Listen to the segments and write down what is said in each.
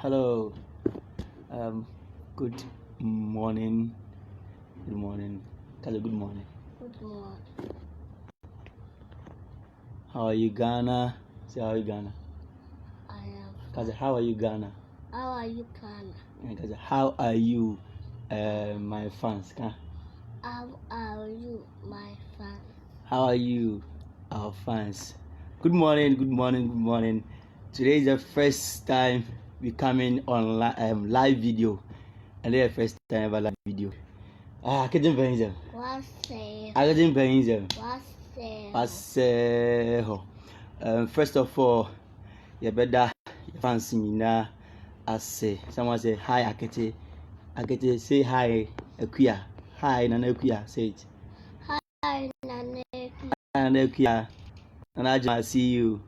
Hello. Good morning. Good morning. Kaza, good morning. Good morning. How are you, Ghana? Say, how are you, Ghana? I am. Kaza, how are you, Ghana? How are you, Ghana? And Kaza, how are you, my fans? How are you, my fans? How are you, our fans? Good morning. Good morning. Good morning. Today is the first time we coming on live video, and the first time ever live video. Akete Mpeninsem. Akete Mpeninsem. First of all, you better fancy me now. I say, someone say hi Akete. Akete say hi Akuya. Hi Nana Akuya. Say it. Hi Nana Akuya. Nana Akuya. Nana, I see you.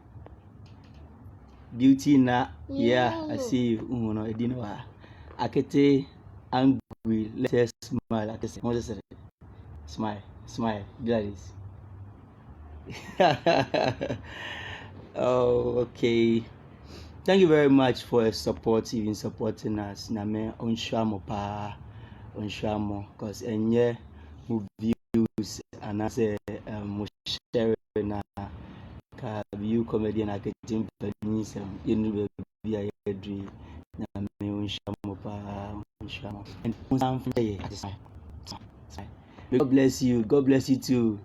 Beauty na. Yeah, I see you. No, I didn't know. Akete angry. Let us smile. Akete, what is it? Smile. Do like this. Oh, okay. Thank you very much for your support, even supporting us. Name onshamo pa, onshamo, cause enye views and I say share na ka Beyou comedy na Akete Mpeninsem. You know be a dream. Name onshamo pa, onshamo. And God bless you. God bless you too.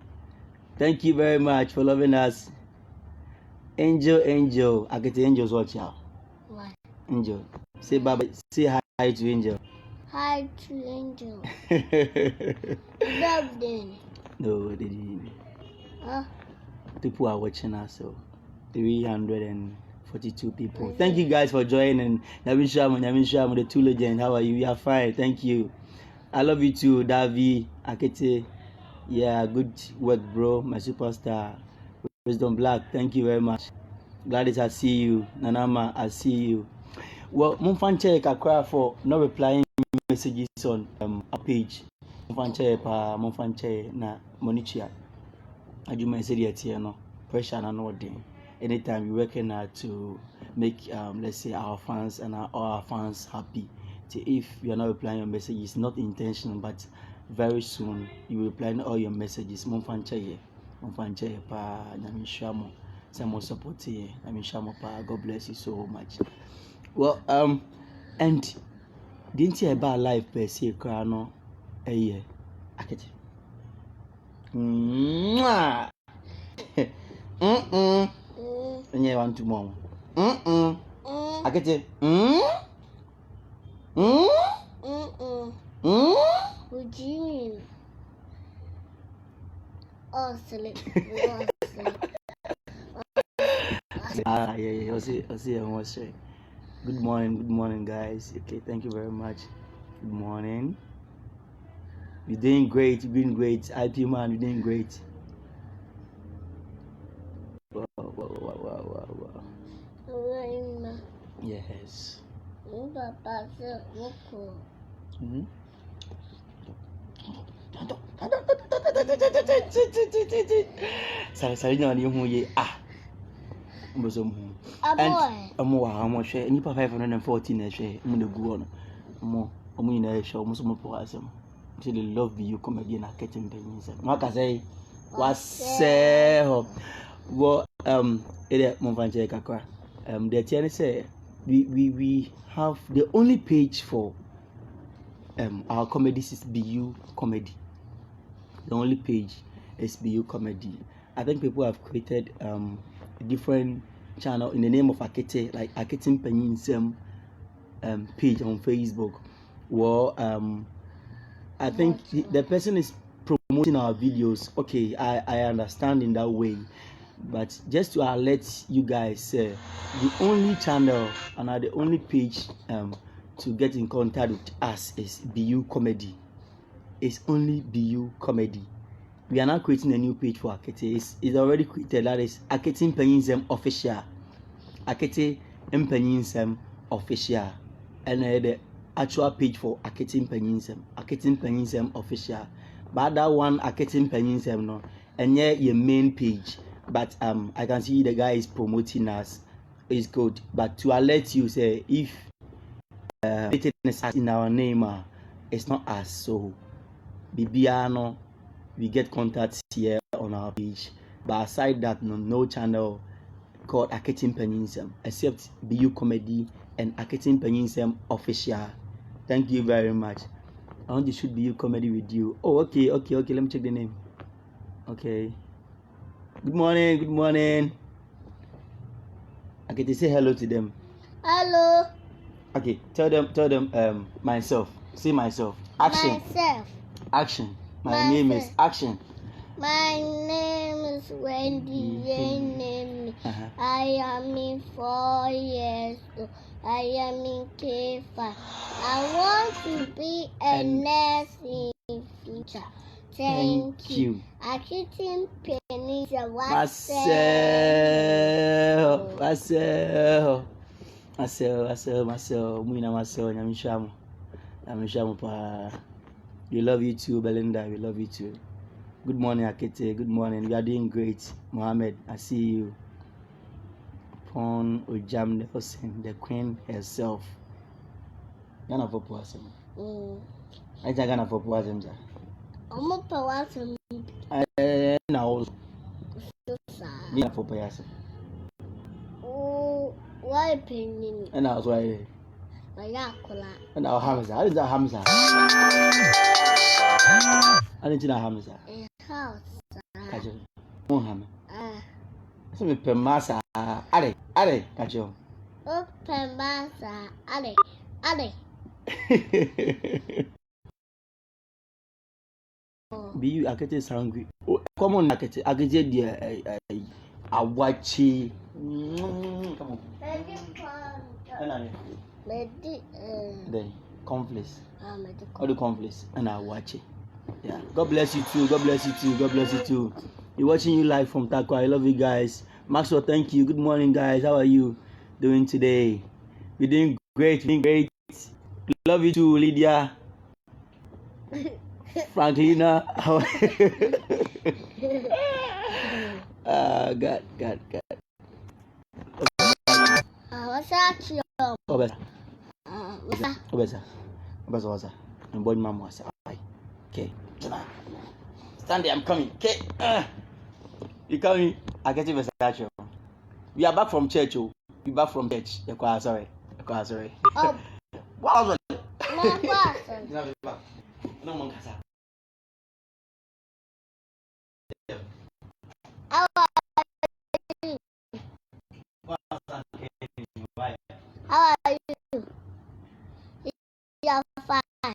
Thank you very much for loving us. Angel. Akete Angel's watch out. What? Angel. Say bye. Say hi to Angel. Hi to Angel. Love them. No, they didn't. Huh? People are watching us, so 342 people. Thank you guys for joining. Nyamishamu, the two legends. How are you? We are fine. Thank you. I love you too, Davi, Akete. Yeah, good work, bro. My superstar. Wisdom Black, thank you very much. Gladys, I see you. Nanama, I see you. Well, Mumfanche Kakra for not replying messages on our page. Mumfanche na Monichia. I do my city here, no pressure and no day. Anytime we're working to make let's say our fans and all our fans happy. So if you are not replying your messages, not intentional, but very soon you will reply all your messages. Mumfanche pa Nyamishamo. Some support here. Nyamishamo pa. God bless you so much. Well, and didn't you about life per se crano a year? Akete. And you want to mom. Akete. What do you mean? Oh, sleep. Yeah. I'll see you almost straight. Good morning, guys. Okay, thank you very much. Good morning. You're doing great. You're doing great. IP man, you're doing great. Wow. Yes. Sorry, no, you and share any 514 share. They love you comedy and Akete Mpeninsem. What I say? Well, Mumfanche Kakra. The TN say we have the only page for our comedies is Beyou comedy. The only page is Beyou comedy. I think people have created a different channel in the name of Akete, like Akete Mpeninsem page on Facebook. Well, I think the person is promoting our videos. Okay, I understand in that way, but just to alert you guys, the only channel and the only page to get in contact with us is Beyou comedy. It's only Beyou comedy. We are not creating a new page for Akete. It's already created. That is Akete Mpeninsem official. Akete Mpeninsem official, and the actual page for Akete Mpeninsem official. But that one Akete Mpeninsem no, and yeah, your main page. But I can see the guy is promoting us. It's good. But to alert you, say if It is in our name. It's not us. So, Bibiano, we get contacts here on our page. But aside that, no channel called Akete Mpeninsem except Beyou Comedy and Akete Mpeninsem Official. Thank you very much. I want to shoot Beyou Comedy with you. Oh, okay. Let me check the name. Okay. Good morning. Akete, say hello to them. Hello. Okay, tell them myself. Say myself. Action. Myself. Action. My name is Action. My name is Wendy. I am in 4 years old. I am in K5. I want to be a nurse in future. Thank you. Akete Mpeninsem. Marcel. Muna Marcel. Nyamishamu pa. We love you too, Belinda. We love you too. Good morning, Akete. Good morning. You are doing great. Mohammed, I see you. Pon Ojam Nelson, the queen herself. Gana for Poasem. I think Gana for Poasem. I'm a person. Now, Gana for Poasem. Oh, why penny? And I was why. And our Hamza. I didn't know Hamza. I didn't know Hamza. House. Mohammed. So me pemasa. Are. Kacho. Oh, pemasa. Are. Beyou Akete sound great. Come on, Akete. Akete dear. Awachi. Come on. The conflicts. All the conflicts. And I watch it. Yeah. God bless you too. We're watching you live from Takwa. I love you guys. Maxwell, thank you. Good morning, guys. How are you doing today? We're doing great. We love you too, Lydia. Franklina. God. What's that? Obesa. And boy, mama was okay. Stand there, I'm coming. Okay. You coming? I get you, Versace. We are back from church. We back from church. Sorry. Oh. What was it? No, No, How are you? You're fine.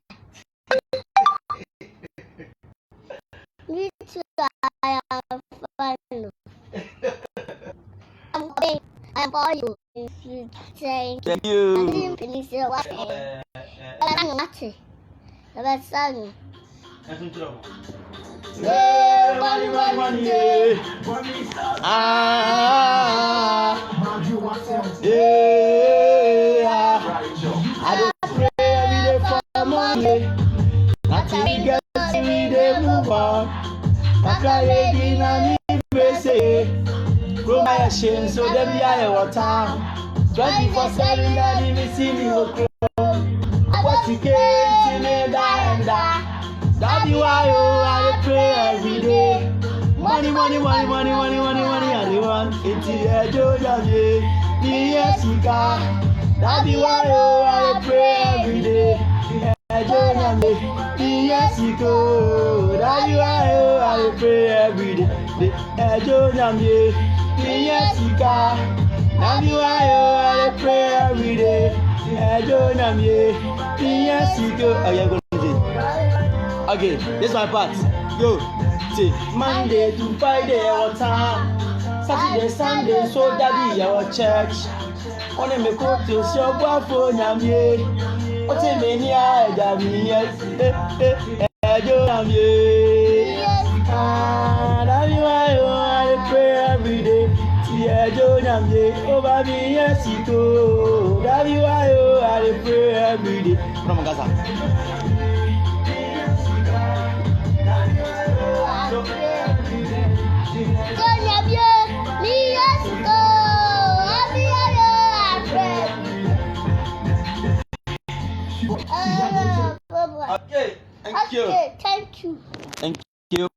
Me too, I am fine. I'm for you. Thank you. Money. I don't pray every day for money. Until we get every day move on. I can't ready na me praise. Grow my shame so them be I water. 24/7 that even see me go grow. What you came to me that. That be why I pray every day. Money, I don't want it to the Georgia. Yes, you can. That be why I pray every day. Yes, you go. That be why I pray every day. Yes, you can. That be why I pray every day. Yes, you go. Oh, you're going to say. Okay, this is my part. Go. Say Monday to Friday our time. Saturday, Sunday, so that be our church. On a make up to show up for Namie. What's a mania? Yes. I pray every day. Over me, yes, you go. That's why I pray every day. From Gaza. Okay, thank you. Thank you. Thank you.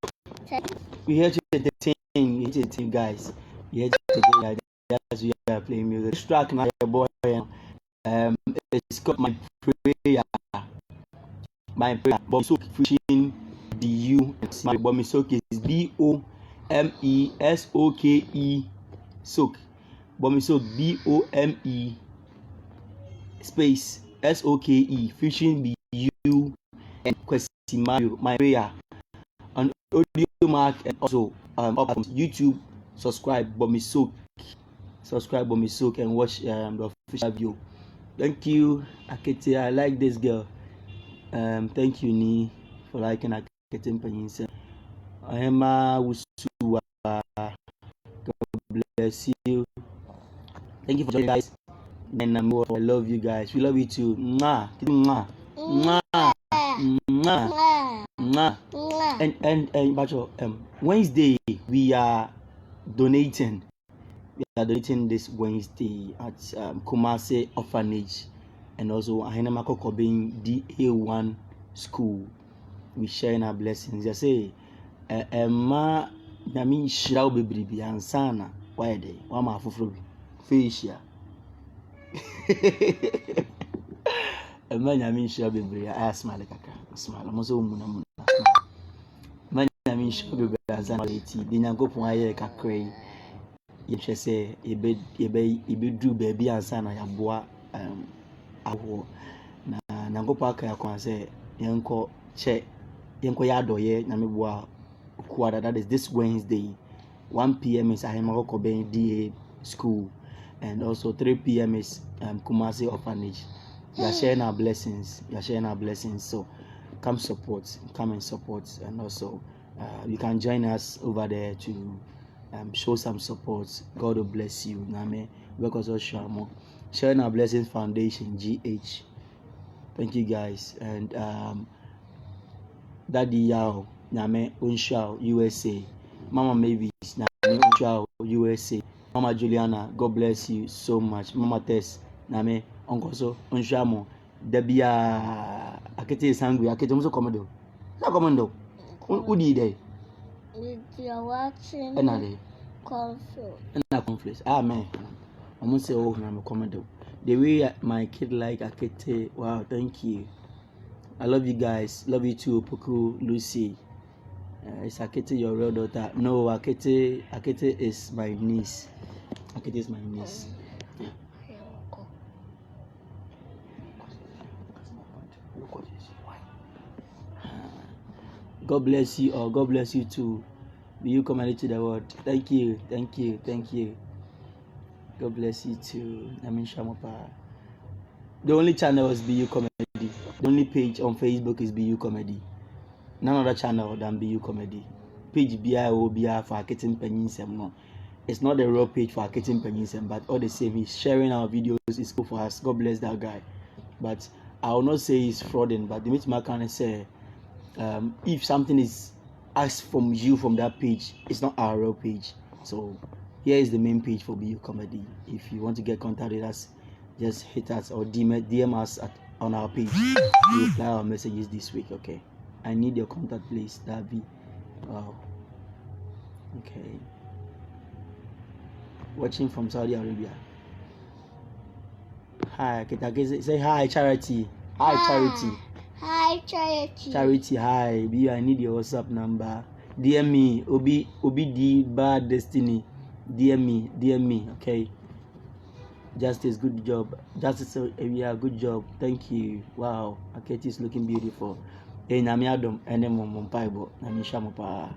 We're here to entertain. We're here to entertain, guys. We're here to entertain. That's we are playing music. This track now, boy. It's called My Prayer. My Prayer. Bomisoke featuring Beyou. My Bomisoke is Bomesoke. Soak. Bomisoke Bome space Soke featuring Beyou and Kwesimayo. My Prayer. On audio mark and also up on YouTube. Subscribe Bomisoke and watch the official video. Thank you, Akete. I like this girl. Thank you, Ni, for liking Akete Mpeninsem. Wusuwa. God bless you. Thank you for joining, guys. And I love you guys. We love you too. Mwah. Mwah. Mwah. Mwah. Mwah. And Bacho, Wednesday we are donating. We are donating this Wednesday at Kumase Orphanage and also Ahenamako Kobin DA1 school. We sharing our blessings. I say, ma Nami Shrau Bibi Ansana. Why they? Wama Fufru. Fisha. Ma Nami Shrau Bibi. I smile like a smile. I'm also Munamuna. Ma Nami Shrau Bibi Ansana. The Nyango Paya Kakray. Yɛhwɛ sɛ yɛbɛduru baabi ansa na yɛaboa awoɔ na nyankopɔn aka yɛakwan sɛ yɛnkɔ yɛ adɔyɛ na meboa okuada. That is this Wednesday 1 p.m. is Ahemako Kobeni DA school and also 3 p.m. is Kumasi Orphanage. We are sharing our blessings. So come and support and also you can join us over there to show some support. God will bless you. Name because of Shamo. Sharing our blessings foundation GH. Thank you guys. And Daddy Yao Name Unshao USA. Mama Mavis Name Unshao USA. Mama Juliana, God bless you so much. Mama Tess Name Uncle so Unshamo. Debia Akete is hungry. Akete also commando. No commando. Who did they? You're watching conflict. Amen. I'm gonna say, oh, I'm a commando. The way my kid like Akete, wow, thank you. I love you guys. Love you too, Puku, Lucy. Is Akete your real daughter? No, Akete is my niece. Akete is my niece. God bless you or God bless you too. Beyou comedy to the world. Thank you. God bless you too. Shamopa. The only channel is Beyou Comedy. The only page on Facebook is Beyou Comedy. None other channel than Beyou Comedy. Page Beyou for Akete Mpeninsem. No. It's not the real page for Akete Mpeninsem, but all the same, he's sharing our videos. It's cool for us. God bless that guy. But I will not say he's frauding, but the Mitch can say if something is asked from you from that page, it's not our real page. So here is the main page for Beyou Comedy. If you want to get contact with us, just hit us or DM us on our page. We reply our messages this week. Okay, I need your contact, please. That'd be wow. Okay, watching from Saudi Arabia. Hi, say hi, Charity. Hi, Charity. Hi, Charity. Charity, hi. Beyou, I need your WhatsApp number. DM me. Obi D Bad Destiny. DM me. Okay. Justice, good job. Justice, yeah, good job. Thank you. Wow, Akete is looking beautiful. Hey, Nami Adam, Nami Shamopa.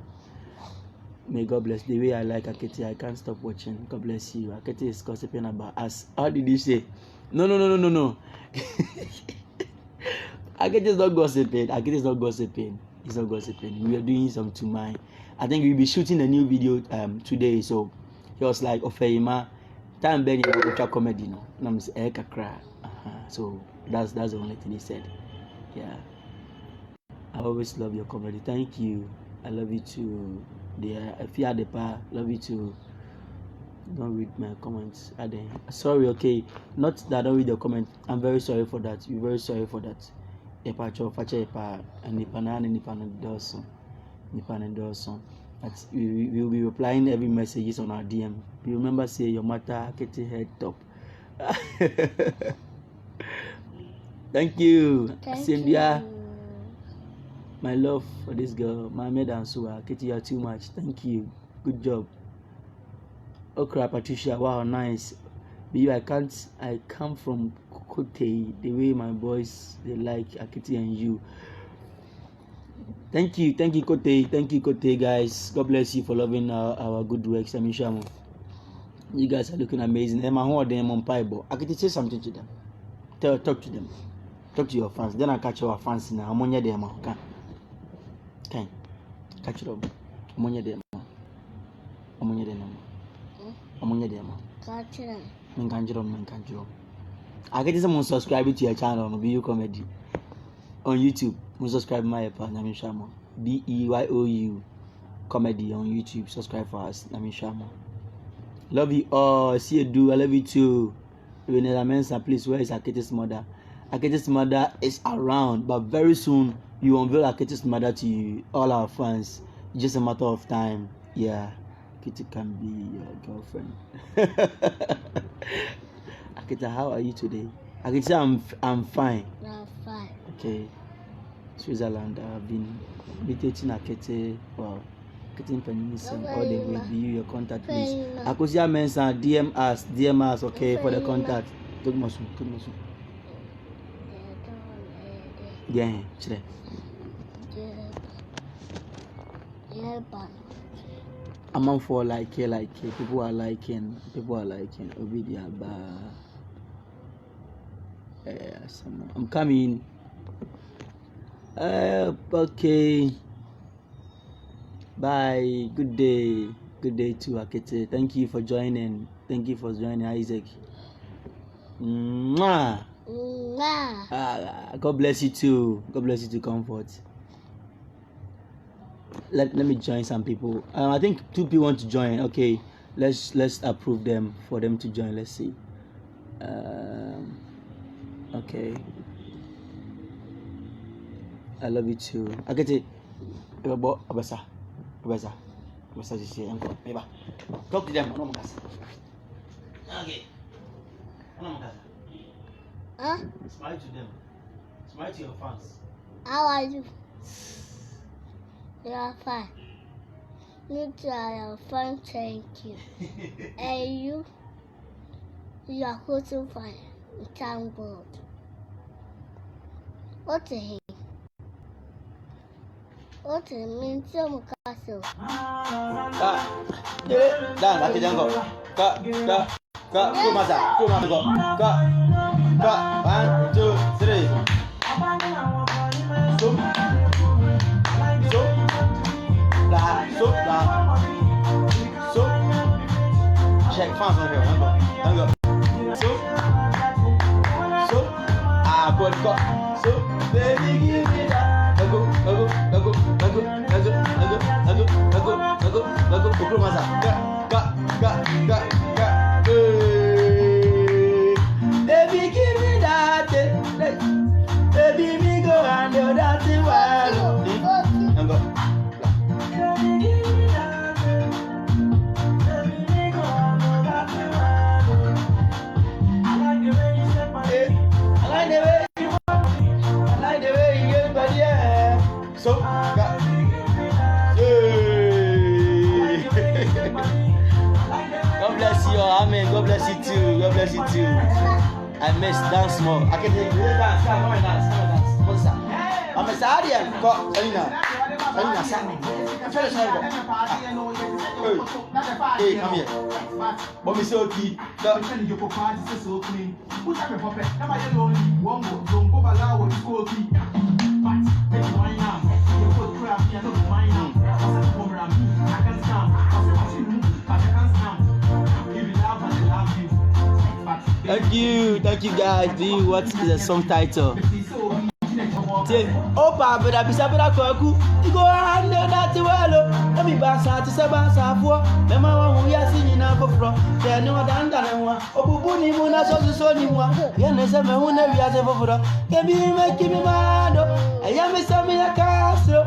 May God bless. The way I like Akete, I can't stop watching. God bless you. Akete is gossiping about us. How did you say? No. Akete is not gossiping. He's not gossiping. We are doing some to mine. I think we'll be shooting a new video today. So he was like, Ofeima, time Benny ultra comedy no. I'm saying cry. So that's the only thing he said. Yeah. I always love your comedy. Thank you. I love you too. If you had the power, love you too. Don't read my comments. Sorry, okay. Not that I don't read the comment. I'm very sorry for that. We're very sorry for that. But we will be replying every messages on our DM. You remember, say your matter, Akete head top. Thank you. Thank you. My love for this girl, Mohammed and Sua. Akete, you are too much. Thank you. Good job. Okra Patricia, wow, nice. Beyou, I come from Kote, the way my boys, they like Akete and you. Thank you, Kote, guys. God bless you for loving our good works. You guys are looking amazing. Emma, who are them on Bible? Akete, say something to them. Talk to them. Talk to your fans. Then I catch our fans now. I'm on your them. Okay. Catch it up. I'm on your them. Catch them. I get someone subscribe to your channel on Beyou Comedy on YouTube. Subscribe my Nami Shamo. Beyou Comedy on YouTube. Subscribe for us, Nami Shamo. Love you all. See you do. I love you too. Mpeninsem, please. Where is Akete's mother? Akete's mother is around, but very soon you unveil Akete's mother to you, all our fans. It's just a matter of time. Yeah. Akete can be your girlfriend. Akete, how are you today? Akete, I'm fine. I'm fine. Okay. Switzerland, I've been meditating Akete. Wow. Akete Mpeninsem all the way. Beyou, your contact, please. Akosia Mensa, DM us, okay, for the contact. Good motion. Yeah, today. Yeah, but. I'm on for like it. People are liking. Obidia I'm coming. Okay. Bye. Good day to Akete. Thank you for joining. Isaac. Mwah. God bless you too. Comfort. Let me join some people. I think 2 people want to join. Okay, let's approve them for them to join. Let's see. Okay. I love you too. Akete, Abasa. Talk to them. Okay. Huh? Smile to them. Smile to your fans. How are you? You are fine. You too are fine, thank you. And you are also fine. Thank God. What the heck? What the mean some castle? One, two, three. So, check fans on here. Go. So, got. So, baby, give me that. Go. Baby, give me that. Baby, me go and do that while. Go. So, God bless you, amen. God bless you too. I miss dance more. I can take you dance. Come on, dance. What's that? I'm a Sadian. Go, Selina. Hey, come here. But me so key. Thank you guys. Do you what is the song title? Opa, but I be sabra koku. You go and that well. Let me pass out to Sabasa for. The mamma we are singing now for from. There no than one. Obuni Muna so one. Yanasa Muna we are ever. Can be making me mad. I am a Samia Castro.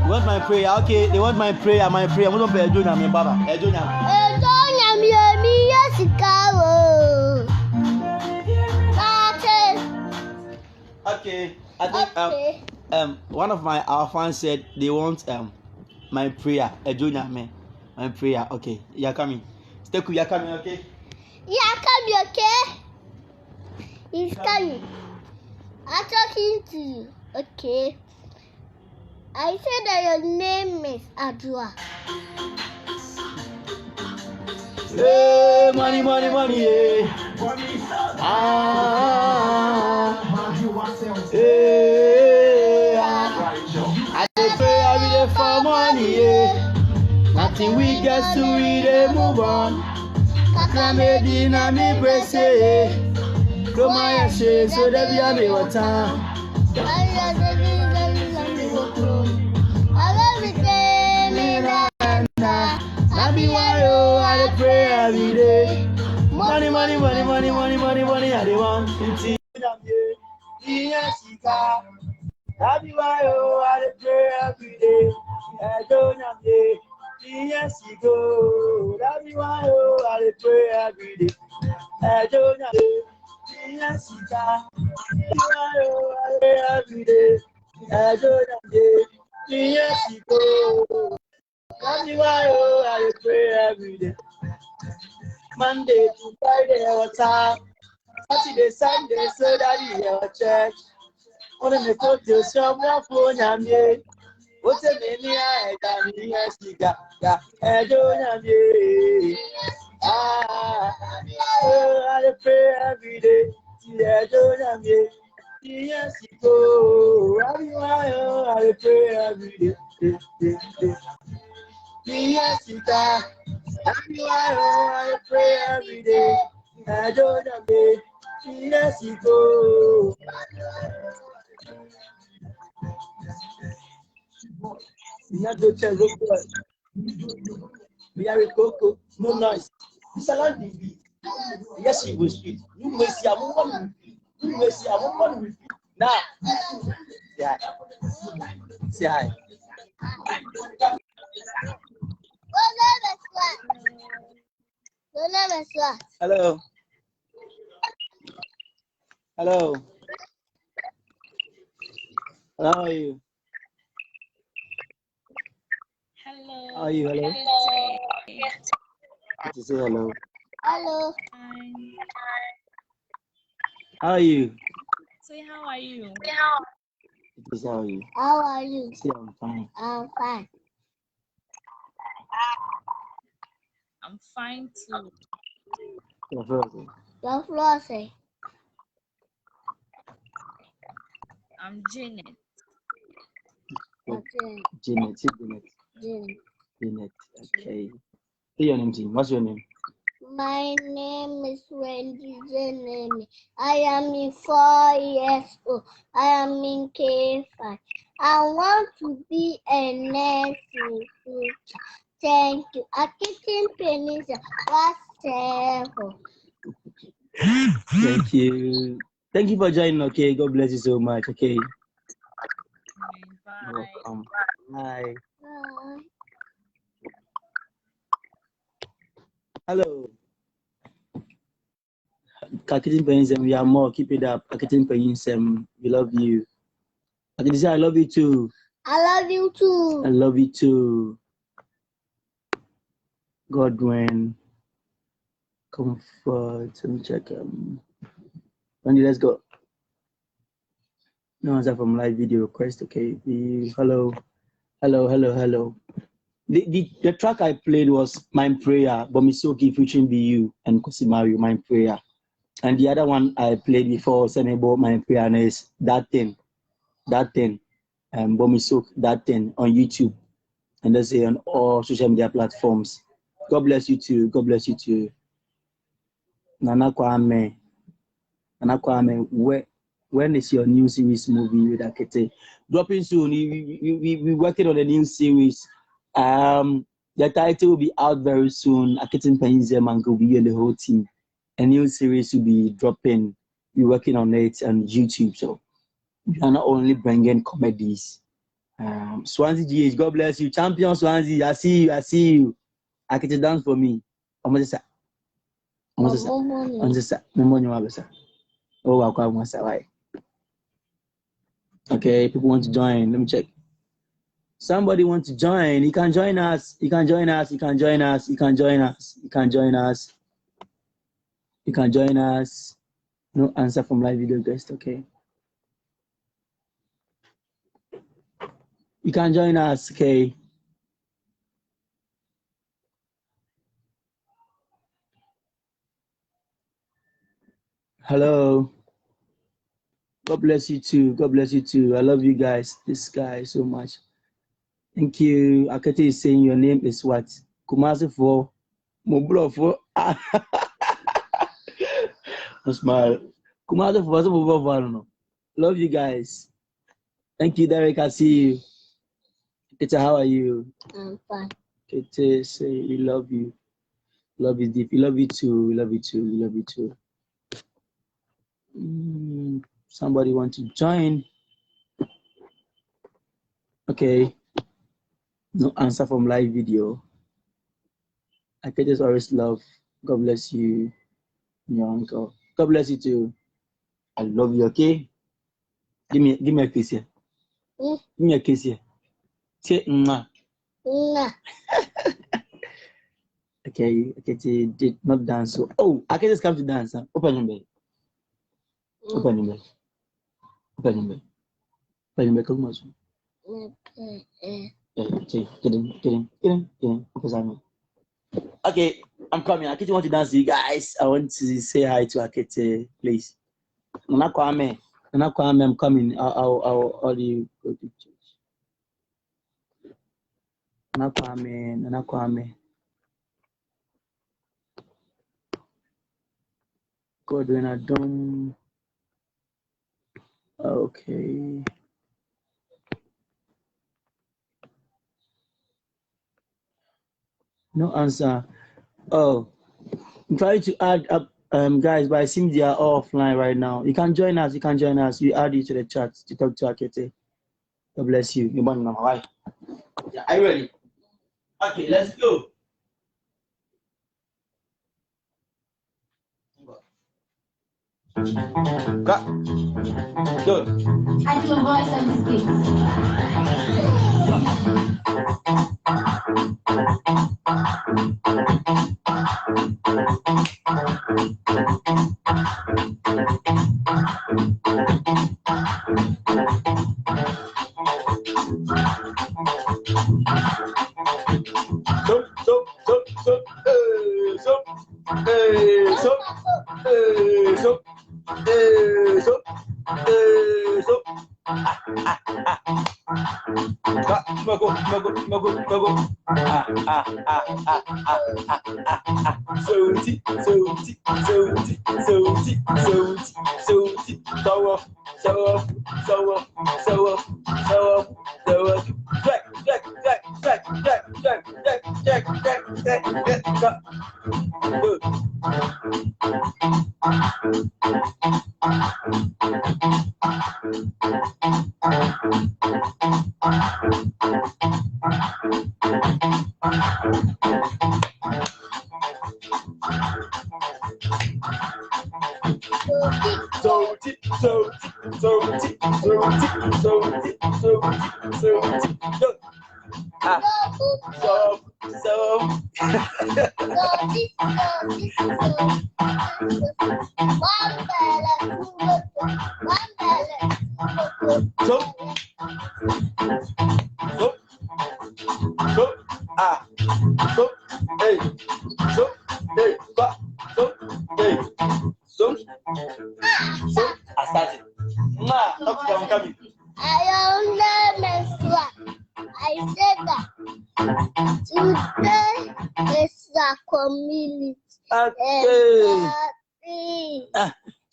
They want my prayer, okay? They want my prayer. We don't pay Junior, my Baba. Junior, okay, I think one of our fans said they want my prayer, Junior, man, my prayer. Okay, you're coming. Steku, you're coming, okay? Yeah, coming, okay? He's coming. I'm talking to you, okay? I said that your name is Adua. Hey, money, yeah. Hey, I pray I be there for money, yeah. Nothing we get to read and move on. Kaka made na me brace, go my shade, so that we are me what time. I love it, I be why I pray every day. Money, I dey want to see. Yes, I be why I pray every day. I don't have yes, go. I be why I pray every day. I don't have yes, I pray every day. I don't have yes, go. That's why I pray every day. Monday to Friday, what's up? Saturday, Sunday, so that you have church. On the go to shop, what phone I'm here. What's the name? I got me, yes, you got, I don't have you. I pray every day. I don't have you. Yes, you go. I pray every day. Yes, you got. I pray every day. I don't have it. Yes, you go. Not the channel. We are a cocoa, no noise. It's a lot of beat. Yes, he will speak. You may see a woman. You may see a woman with you. Now, say hi. Hello. Hello. How are you? Hello. How are you? Hello. To say hello. Hello. How are you? Say, how are you? To say how are you? How are you? Say I'm fine. I'm fine. I'm fine too. Your floor. Your floor say. I'm Janet. Okay. Janet. Janet. Okay. Say your name, Jean. What's your name? My name is Wendy Zenemi. I am in 4 years old. I am in K5. I want to be a nurse in future. Thank you. Akete Mpeninsem. Thank you. Thank you for joining. Okay. God bless you so much. Okay. Bye. Welcome. Bye. Bye. Hello. Akete Mpeninsem, we are more. Keep it up. Akete Mpeninsem, we love you. Akete say I love you too. I love you too. I love you too. Godwin. Comfort. Let me check. Wendy, let's go. No answer from live video request. Okay. Hello. The track I played was My Prayer, Bomisoki featuring Beyou and Kosimario, My Prayer. And the other one I played before, Senebo, My Prayer, is That Thing, Bomisok, That Thing on YouTube. And that's on all social media platforms. God bless you too. Nana Kwame, when is your new series movie with Akete? Dropping soon. We working on a new series. The title will be out very soon. Akete Mpeninsem and Beyou and the whole team. A new series will be dropping. We're working on it on YouTube. So we are not only bringing comedies. Swansea GH, God bless you. Champion Swansea, I see you. Akete dance for me. Almost why? Okay, people want to join. Let me check. Somebody wants to join. You can join us. You can join us. You can join us. You can join us. You can join us. You can join us. No answer from live video guest. Okay. You can join us. Okay. Hello. God bless you too. God bless you too. I love you guys. This guy so much. Thank you. Akete is saying your name is what? Kumasi for Mobro for. Smile. Kumasi for I don't know. Love you guys. Thank you, Derek. I see you. Akete, how are you? I'm fine. Akete say we love you. Love is deep. We love you too. We love you too. We love you too. Somebody want to join? Okay. No answer from live video. Akete is always love. God bless you, your uncle. God bless you too. I love you. Okay. Give me a kiss here. Give me a kiss here. Say mwah. Okay. Akete did not dance. So Akete has come to dance. Huh? Open your bed. Open your bed. Open your bed. Open your bed. Come on. Get in. Okay, I'm coming. Akete want to dance with you guys. I want to say hi to Akete, please. Nana Kwame, I'm coming. I'll you go to church. Nana Kwame. God, when I don't. Okay. No answer. Oh, I'm trying to add up, guys, but it seems they are all offline right now. You can join us. We add you to the chat to talk to Akete. God bless you. Why? Yeah, are you ready? Okay, let's go. Go. Active voice and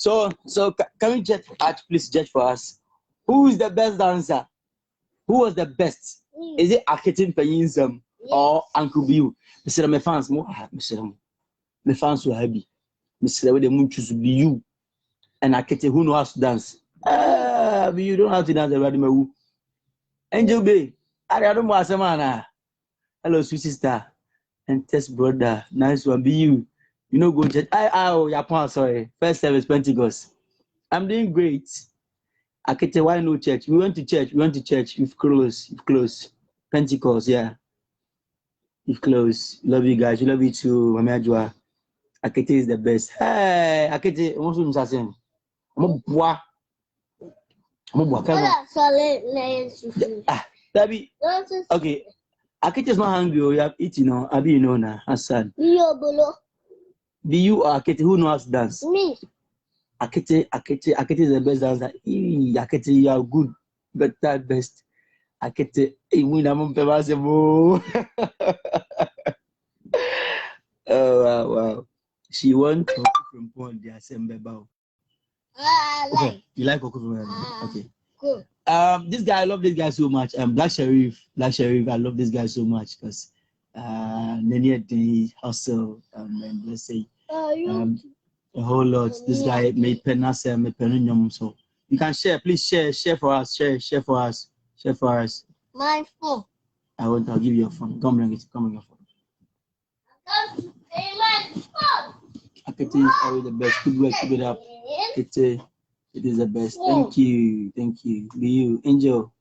So can we judge? Please judge for us. Who is the best dancer? Who was the best? Is it Akete Mpeninsem or Uncle Beyou? Mr. My fans, Mr. My fans were happy. Mr. The moon choose Beyou and Akete who knows how to dance. You don't have to dance already, my Angel Bay. I don't know what's hello, sweet sister. And test brother. Nice one. Beyou. You know, go jet. Japan, sorry. First service, Pentecost. I'm doing great. Akete, why no church? We went to church. You've closed. Pentecost, yeah. You've closed. Love you guys. We love you too, Mami Ajwa. Akete is the best. Hey, Akete, I'm also saying. Dabi. Okay. Akete is not hungry. You have eaten, no? Abi, you know, na Hassan. Beyou or Akete, who knows how to dance? Me. Akete is the best dancer. Akete, you are good, better, best. Akete, oh wow. She went to from Pond, the assembly bow. Okay, you like Okufu? Okay. Good. This guy, I love this guy so much. Black Sheriff, I love this guy so much because Nene hustle and let's say a whole lot. This guy made Mpeninsem, so you can share, please share for us, share for us. My phone. I'll give you your phone. Come bring your phone. Akete is always the best. Good work, keep it up. It is the best. Thank you. Beyou, Angel.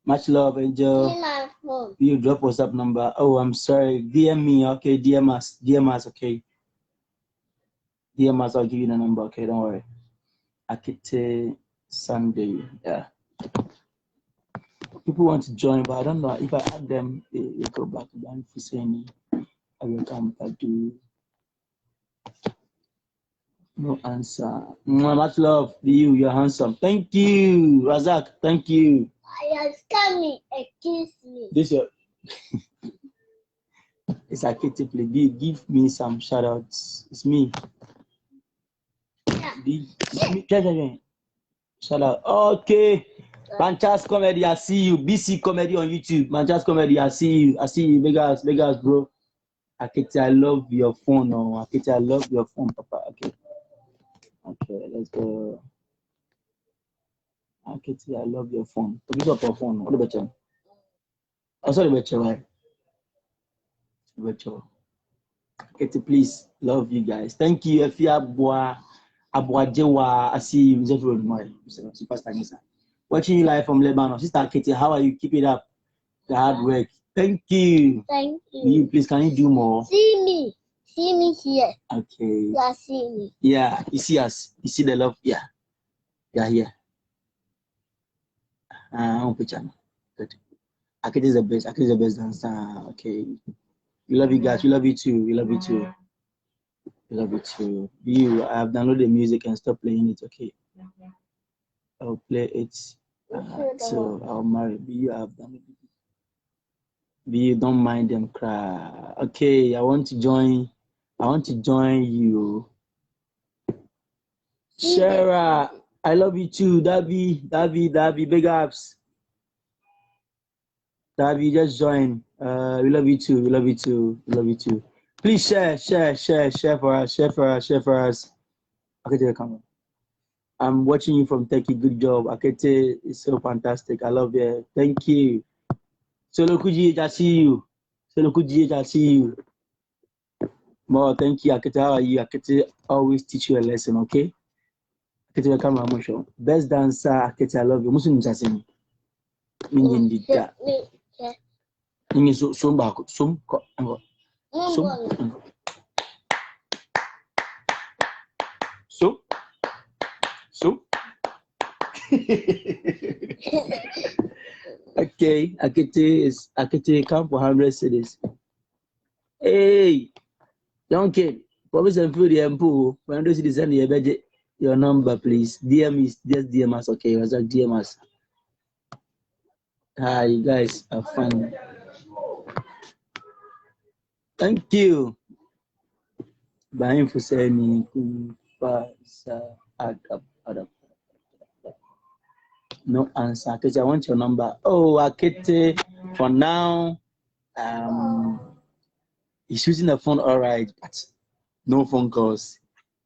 Much love, Angel. My phone. You drop WhatsApp number. Oh, I'm sorry. DM me, okay? DM us, okay? DM us, I'll give you the number, okay? Don't worry. Akete Sunday, yeah. People want to join, but I don't know if I add them, they go back to them for saying I will come back to no answer. Much love, you. You're handsome. Thank you, Razak. Thank you. I am coming and kiss me. This your it's Akete play. Give me some shout outs. It's me. It's me. Shout out. Okay. Manchas Comedy, I see you. BC Comedy on YouTube. Manchas Comedy, I see you. Big ass, bro. Akete, I love your phone. Oh, Akete, I love your phone, Papa. Okay, let's go. Akete, I love your phone. Pick up your phone. What about you? Oh, sorry, about you, right? Akete, please, love you guys. Thank you. If you are Abuajewa, I see you. Superstar. Watching you live from Lebanon. Sister Akete, how are you? Keep it up. The hard work. Thank you. You please, can you do more? See me here. Okay. Yeah, see me. Yeah, you see us. You see the love. Yeah. Here. Good. Akete is the best. Akete is the best dancer. Okay. We love you guys. We love you too. You, I have downloaded the music and stop playing it. Okay. I'll play it. So I'll marry. You have downloaded it. You don't mind them cry. Okay. I want to join you. Shara, I love you too. Davi, big ups. Davi, just join. We love you too. Please share for us. Akete, come on. I'm watching you from Turkey. Good job. Akete is so fantastic. I love you. Thank you. Solo Kuji, I see you. More, thank you. Akete, how are you? Akete always teach you a lesson, okay? Akete, come on, show. Best dancer, Akete, I love you. Muslim Jasim. Minindita. Ningi sum bako. Sum. Okay, Akete come for 100 cities. Hey, young kid, promise and food the empo. 100 cities and the budget. Your number, please. DM us, okay? Was that DM us? Hi, you guys are fun. Thank you. Bye for saying Add up. No answer. Akete, I want your number. Oh, Akete, for now, he's using the phone all right, but no phone calls.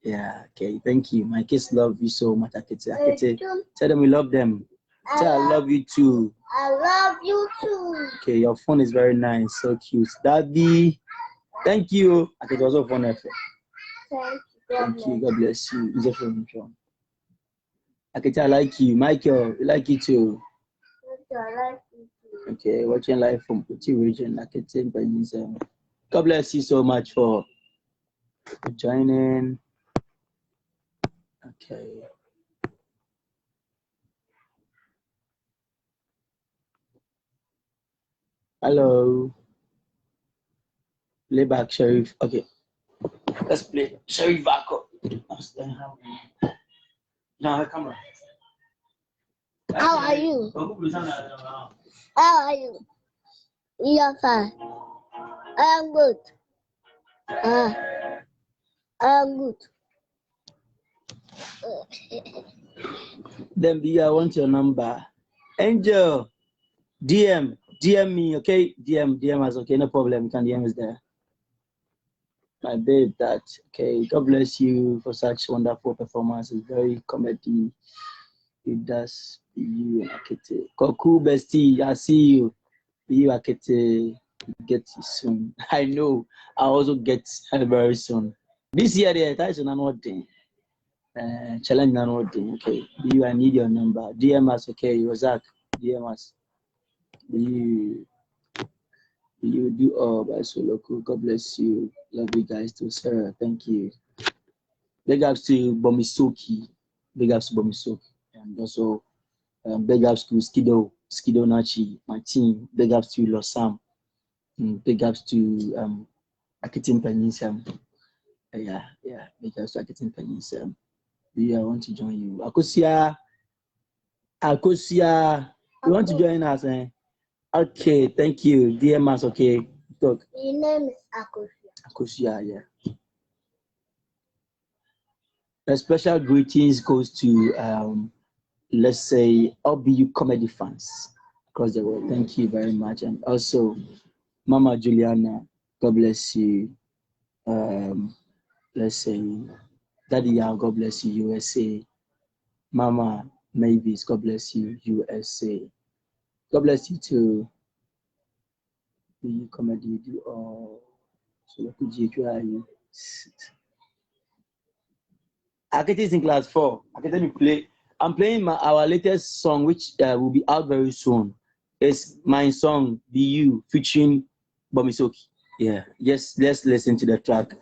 Yeah, okay, thank you. My kids love you so much, Akete. Akete, tell them we love them. Tell I love you too. I love you too. Okay, your phone is very nice, so cute. Daddy, thank you. Akete also phone effort. Thank you. God bless you. It's a phone. Akete, I like you. Michael, we like you too. Okay, watching live from Puti region. Akete, Mpeninsem. God bless you so much for joining. Okay. Hello. Play back, Sheriff. Okay. Let's play Sheriff back up. No, come on. How are you? How are you? You're fine. I am good. I am good. Then I want your number. Angel, DM me, okay? DM us, okay? No problem. You can DM us there. My babe, that okay. God bless you for such wonderful performance. It's very comedy. It does you and Akete. Koku bestie, I see you. You Akete, get you soon. I know. I also get very soon. This year, that's another thing. Challenge another thing. Okay. You, I need your number. DM us, okay? Rozak, DM us. You do all by solo. God bless you. Love you guys too, Sarah. Thank you. Big ups to Bomisoki. Big ups to Bomisoki. And also big ups to Skido Nachi, my team. Big ups to Losam. Big ups to Akete Mpeninsem. Yeah. Big ups to Akete Mpeninsem. I want to join you. Akosia. You want to join us? Eh? Okay, thank you. DM us, okay. Talk. Your name is Akosia. Akosia, yeah. A special greetings goes to let's say all Beyou comedy fans across the world. Thank you very much. And also Mama Juliana, God bless you. Let's say Daddy Yao, God bless you, USA. Mama Mavis, God bless you, USA. God bless you too. Beyou comedy do all. So what could you try? Akete is in class 4. Akete me play. I'm playing our latest song, which will be out very soon. It's my song, Beyou, featuring Bomisoki. Yeah, just let's listen to the track.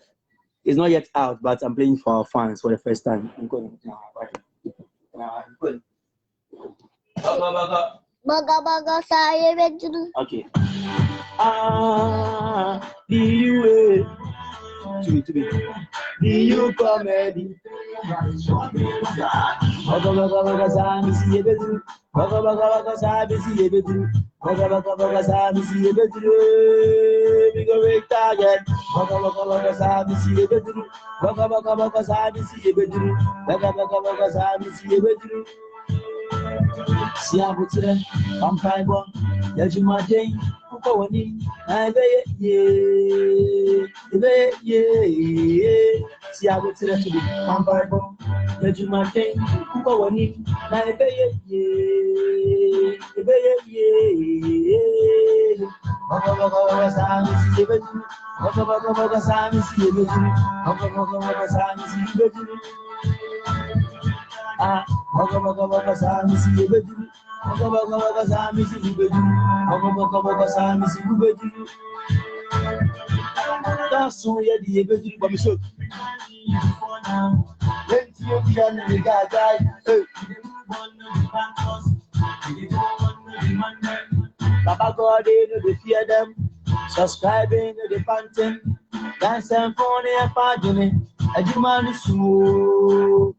It's not yet out, but I'm playing for our fans for the first time. Baga saya bedru. Okay. Beyou, to be. Beyou comedy. Baga sami si ebedru. Baga sami si ebedru. Baga sami si ebedru. We go right target. Baga sami si ebedru. Baga sami si ebedru. Baga sami si ebedru. Si abutre, pampaibo, yajumadei, ukawani, si abutre to be pampaibo, yajumadei, ukawani, Baga sami si ebedru. Baga sami si ebedru. Baga sami si ebedru. That's all you the ebedru Bomisoki. Let's see if you can the guy. Baba God, they know they fear them. Subscribing to the panting. Dance and phone and pardoning. A human show.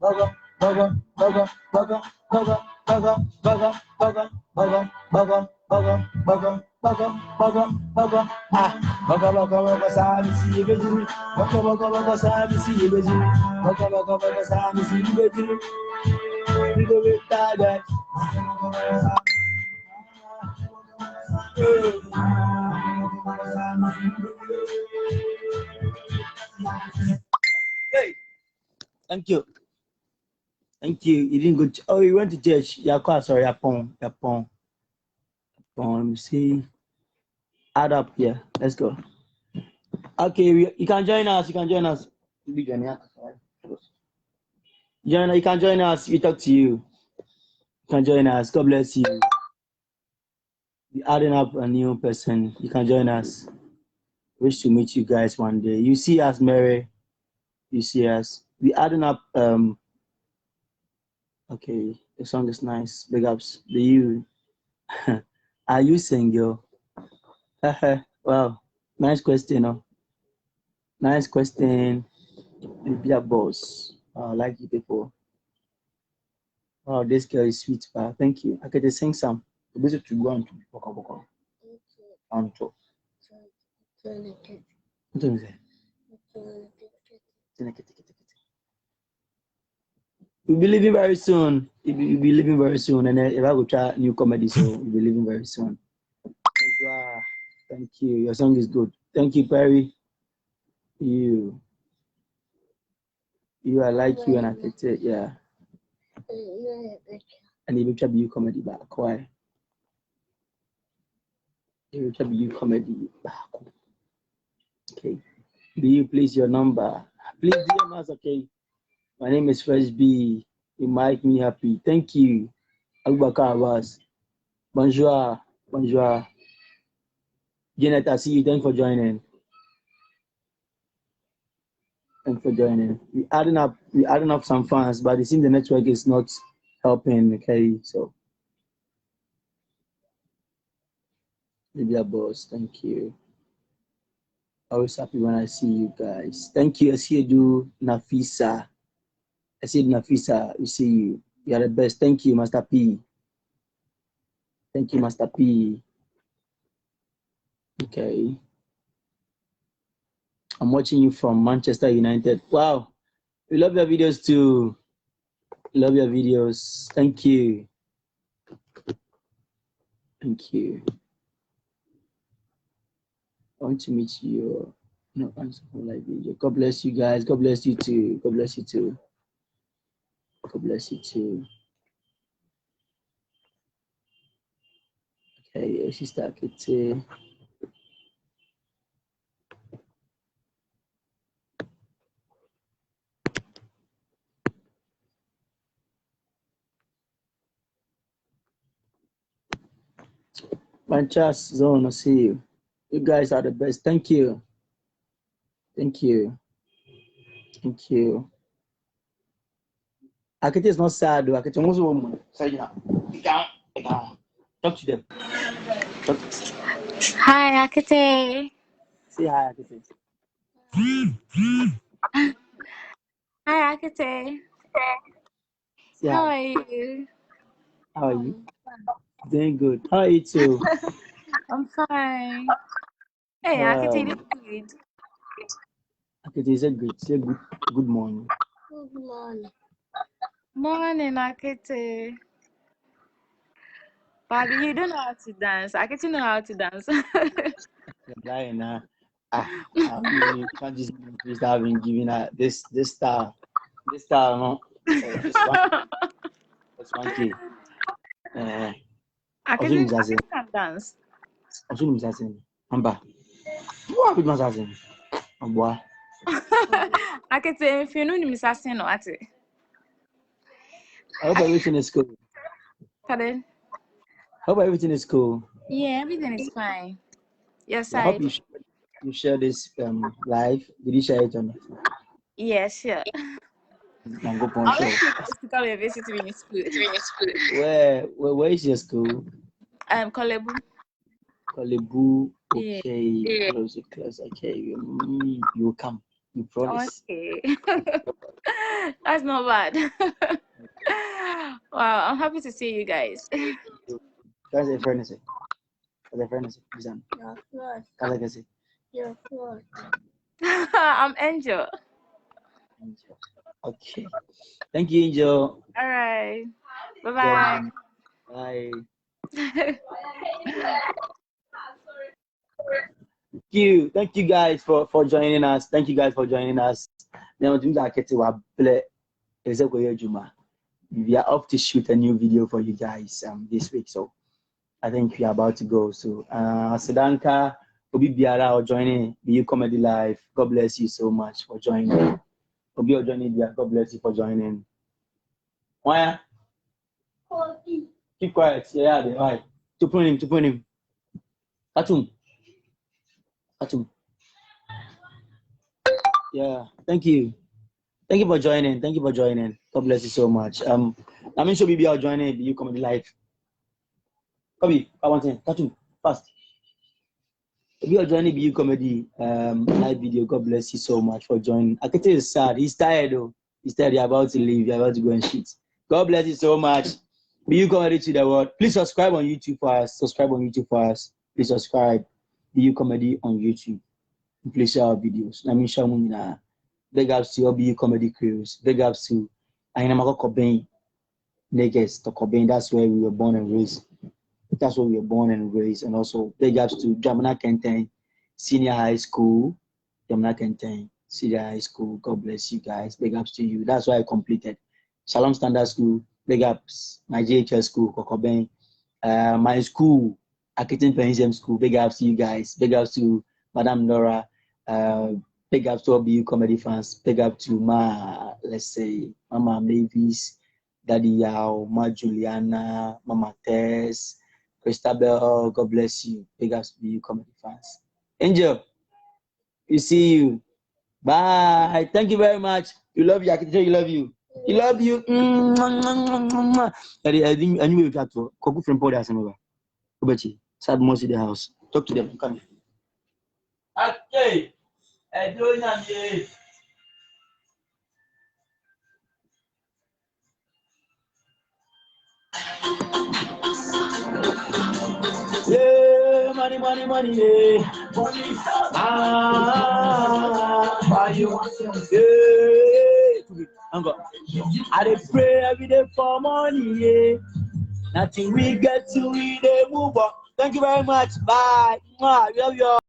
Baga. Baka, baka, ah, baka, Sami, see you, baby. Baka, Sami, see you, baby. Baka, Sami, see you, baby. We go with that. Hey, thank you. Thank you. You didn't go. Oh, you went to church. Sorry, Yapon. Let me see. Add up here. Let's go. Okay, you can join us. You can join us. You can join us. We talk to you. You can join us. God bless you. We're adding up a new person. You can join us. Wish to meet you guys one day. You see us, Mary. You see us. We're adding up. Okay, the song is nice. Big ups. Beyou. Are you single? Wow, nice question. Oh. Nice question. Be a boss. I like you people. Oh, this girl is sweet. Thank you. I get to sing some. Visit to go on to on to. We'll be leaving very soon. We'll be leaving very soon. And then if I go try new comedy, so we'll be leaving very soon. Thank you. Your song is good. Thank you, Perry. You I like you and Akete, yeah. And you will try Beyou comedy back. Why? You will try Beyou comedy back. Okay. Beyou, please your number. Please DM us, okay? My name is Fresh B. You make me happy. Thank you. Abubakar Abbas. Bonjour. Janet, I see you. Thanks for joining. We're adding up some fans, but it seems the network is not helping, okay? So maybe a boss. Thank you. Always happy when I see you guys. Thank you. I see you do Nafisa. I see Nafisa. We see you. You are the best. Thank you, Master P. Thank you, Master P. Okay. I'm watching you from Manchester United. Wow. We love your videos too. Love your videos. Thank you. Thank you. I want to meet you. No, answer for like video. God bless you guys. God bless you too. God bless you too. God bless you too. Okay, Sister Akete. Manchas Zone, I see you. You guys are the best. Thank you. Thank you. Thank you. Akete is not sad though. Akete almost woman. Say now. Talk to them. Talk to them. Hi, Akete. Say hi, Akete. Hi, Akete. Say How hi. are you? How are you? Doing good. How are you too? I'm fine. Hey, Akete, this good. Akete, say good. Say good morning. Good morning. Morning, Akete. Bobby, you don't know how to dance. Akete know how to dance. You're lying now. You can't just have been giving her this style. This style, no. That's 1K. Akete can dance. Amba. What with Mazasin? Boy. Akete, if you know him, Miss Asin, no, ate. I hope everything is cool. Pardon? Hope everything is cool. Yeah, everything is fine. Your I hope side? you share this live. Did you share it on Yes, sure. Mango Pon I'll Show? let you guys to come and visit me in school. Where is your school? Kolebu. Kolebu. Yeah. Okay. Close. Okay. You will come. You promise. Okay. That's not bad. Wow, I'm happy to see you guys. That's a friend. As a friend, Susan. Your flood. Kalagasi. Your flood. I'm Angel. Angel. Okay. Thank you, Angel. All right. Bye Bye. bye. Thank you guys for joining us. Thank you guys for joining us. Now to Akete wa ble Ezekoye Juma. We are off to shoot a new video for you guys this week. So I think we are about to go. So Sedanka Obi Biara or joining Beyou Comedy Live. God bless you so much for joining. Obi or joining Biara, God bless you for joining. Why? Keep quiet. Yeah, they right. To put him. Atum. Yeah, thank you. Thank you for joining. God bless you so much. I'm sure maybe I'll join it. You Comedy Live. Kobe, I want to cartoon fast. Maybe I'll join you Comedy live video. God bless you so much for joining. Akete is sad. He's tired though. He's tired. You're about to leave. You're about to go and shit. God bless you so much. Beyou Comedy to the world. Please subscribe on YouTube for us. Please subscribe. Beyou Comedy on YouTube. Please share our videos. I mean, Shamuna. Big ups to your Beyou Comedy crews. Big ups to Ainamako Cobain. Negus to Cobain. That's where we were born and raised. And also big ups to Jamana Kenten Senior High School. Jamana Kenten Senior High School. God bless you guys. Big ups to you. That's why I completed. Shalom Standard School. Big ups. My JHS school, Cocobain. My school, Akete Mpeninsem school. Big ups to you guys. Big ups to Madam Nora. Big ups to all Beyou Comedy fans. Big up to Mama Mavis, Daddy Yao, Ma Juliana, Mama Tess, Christabel. God bless you. Big ups to Beyou Comedy fans. Angel, we see you. Bye. Thank you very much. You love you. I can tell you love you. You love you. I knew you had to go from Podas and over. Obechi, sad most in the house. Talk to them. Come. Okay. Yeah, money, yeah. Why you want some? Yeah. I dey pray every day for money, yeah. Nothing we get to, we dey move on. Thank you very much. Bye. Mwah, love you all.